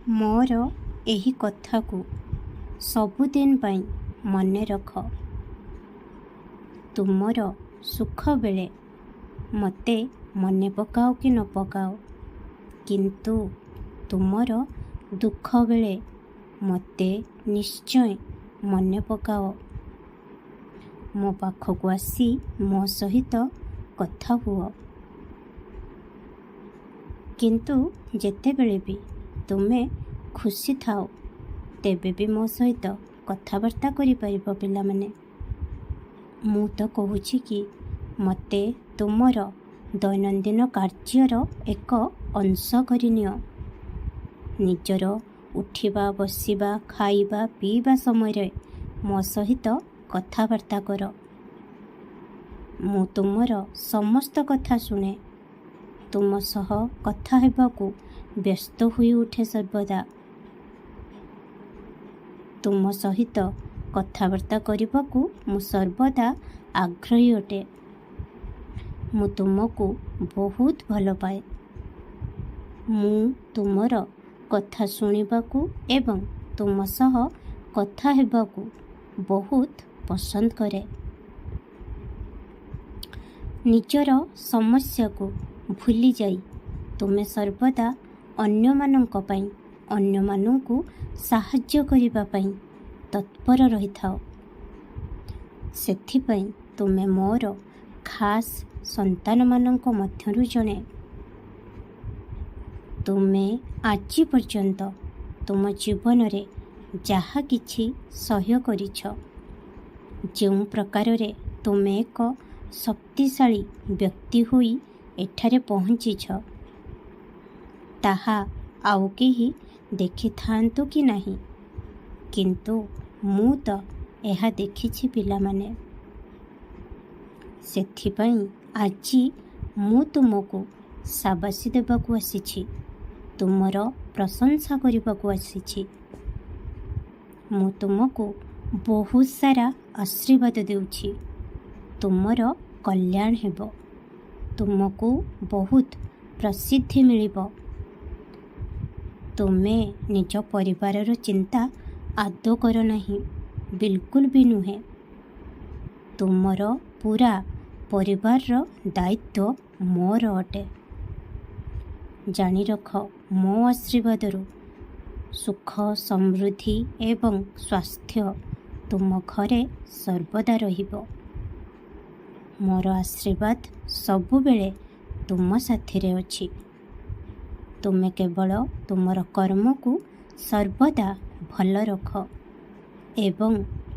ମୋର ଏହି କଥାକୁ ସବୁଦିନ ପାଇଁ ମନେ ରଖ। ତୁମର ସୁଖ ବେଳେ ମୋତେ ମନେ ପକାଅ କି ନ ପକାଅ, କିନ୍ତୁ ତୁମର ଦୁଃଖ ବେଳେ ମୋତେ ନିଶ୍ଚୟ ମନେ ପକାଅ। ମୋ ପାଖକୁ ଆସି ମୋ ସହିତ କଥା ହୁଅ। କିନ୍ତୁ ଯେତେବେଳେ ବି ତୁମେ ଖୁସି ଥାଅ, ତେବେ ବି ମୋ ସହିତ କଥାବାର୍ତ୍ତା କରିପାରିବ ପିଲାମାନେ। ମୁଁ ତ କହୁଛି କି ମୋତେ ତୁମର ଦୈନନ୍ଦିନ କାର୍ଯ୍ୟର ଏକ ଅଂଶ କରିନିଅ। ନିଜର ଉଠିବା, ବସିବା, ଖାଇବା, ପିଇବା ସମୟରେ ମୋ ସହିତ କଥାବାର୍ତ୍ତା କର। ମୁଁ ତୁମର ସମସ୍ତ କଥା ଶୁଣେ। ତୁମ ସହ କଥା ହେବାକୁ ବ୍ୟସ୍ତ ହୋଇ ଉଠେ ସର୍ବଦା। ତୁମ ସହିତ କଥାବାର୍ତ୍ତା କରିବାକୁ ମୁଁ ସର୍ବଦା ଆଗ୍ରହୀ ଅଟେ। ମୁଁ ତୁମକୁ ବହୁତ ଭଲ ପାଏ। ମୁଁ ତୁମର କଥା ଶୁଣିବାକୁ ଏବଂ ତୁମ ସହ କଥା ହେବାକୁ ବହୁତ ପସନ୍ଦ କରେ। ନିଜର ସମସ୍ୟାକୁ ଭୁଲିଯାଇ ତୁମେ ସର୍ବଦା ଅନ୍ୟମାନଙ୍କ ପାଇଁ, ଅନ୍ୟମାନଙ୍କୁ ସାହାଯ୍ୟ କରିବା ପାଇଁ ତତ୍ପର ରହିଥାଅ। ସେଥିପାଇଁ ତୁମେ ମୋର ଖାସ୍ ସନ୍ତାନମାନଙ୍କ ମଧ୍ୟରୁ ଜଣେ। ତୁମେ ଆଜି ପର୍ଯ୍ୟନ୍ତ ତୁମ ଜୀବନରେ ଯାହା କିଛି ସହ୍ୟ କରିଛ, ଯେଉଁ ପ୍ରକାରରେ ତୁମେ ଏକ ଶକ୍ତିଶାଳୀ ବ୍ୟକ୍ତି ହୋଇ ଏଠାରେ ପହଞ୍ଚିଛ, ତାହା ଆଉ କେହି ଦେଖିଥାନ୍ତୁ କି ନାହିଁ, କିନ୍ତୁ ମୁଁ ତ ଏହା ଦେଖିଛି ପିଲାମାନେ। ସେଥିପାଇଁ ଆଜି ମୁଁ ତୁମକୁ ସାବାସୀ ଦେବାକୁ ଆସିଛି, ତୁମର ପ୍ରଶଂସା କରିବାକୁ ଆସିଛି। ମୁଁ ତୁମକୁ ବହୁତ ସାରା ଆଶୀର୍ବାଦ ଦେଉଛି। ତୁମର କଲ୍ୟାଣ ହେବ। ତୁମକୁ ବହୁତ ପ୍ରସିଦ୍ଧି ମିଳିବ। ତୁମେ ନିଜ ପରିବାରର ଚିନ୍ତା ଆଦୌ କର ନାହିଁ, ବିଲକୁଲ ବି ନୁହେଁ। ତୁମର ପୁରା ପରିବାରର ଦାୟିତ୍ୱ ମୋର ଅଟେ। ଜାଣି ରଖ, ମୋ ଆଶୀର୍ବାଦରୁ ସୁଖ, ସମୃଦ୍ଧି ଏବଂ ସ୍ୱାସ୍ଥ୍ୟ ତୁମ ଘରେ ସର୍ବଦା ରହିବ। ମୋର ଆଶୀର୍ବାଦ ସବୁବେଳେ ତୁମ ସାଥିରେ ଅଛି। ତୁମେ କେବଳ ତୁମର କର୍ମକୁ ସର୍ବଦା ଭଲ ରଖ ଏବଂ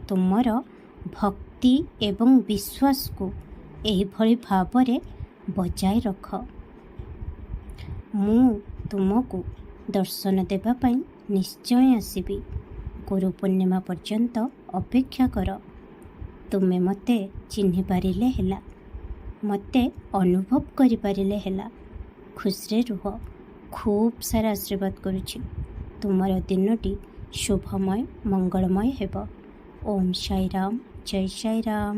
ତୁମର ଭକ୍ତି ଏବଂ ବିଶ୍ୱାସକୁ ଏହିଭଳି ଭାବରେ ବଜାୟ ରଖ। ମୁଁ ତୁମକୁ ଦର୍ଶନ ଦେବା ପାଇଁ ନିଶ୍ଚୟ ଆସିବି। ଗୁରୁ ପୂର୍ଣ୍ଣିମା ପର୍ଯ୍ୟନ୍ତ ଅପେକ୍ଷା କର। ତୁମେ ମୋତେ ଚିହ୍ନି ପାରିଲେ ହେଲା, ମୋତେ ଅନୁଭବ କରିପାରିଲେ ହେଲା। ଖୁସିରେ ରୁହ। ଖୁବ୍ ସାରା ଆଶୀର୍ବାଦ କରୁଛି। ତୁମର ଦିନଟି ଶୁଭମୟ, ମଙ୍ଗଳମୟ ହେବ। ଓମ୍ ସାଇ ରାମ, ଜୟ ସାଇ ରାମ।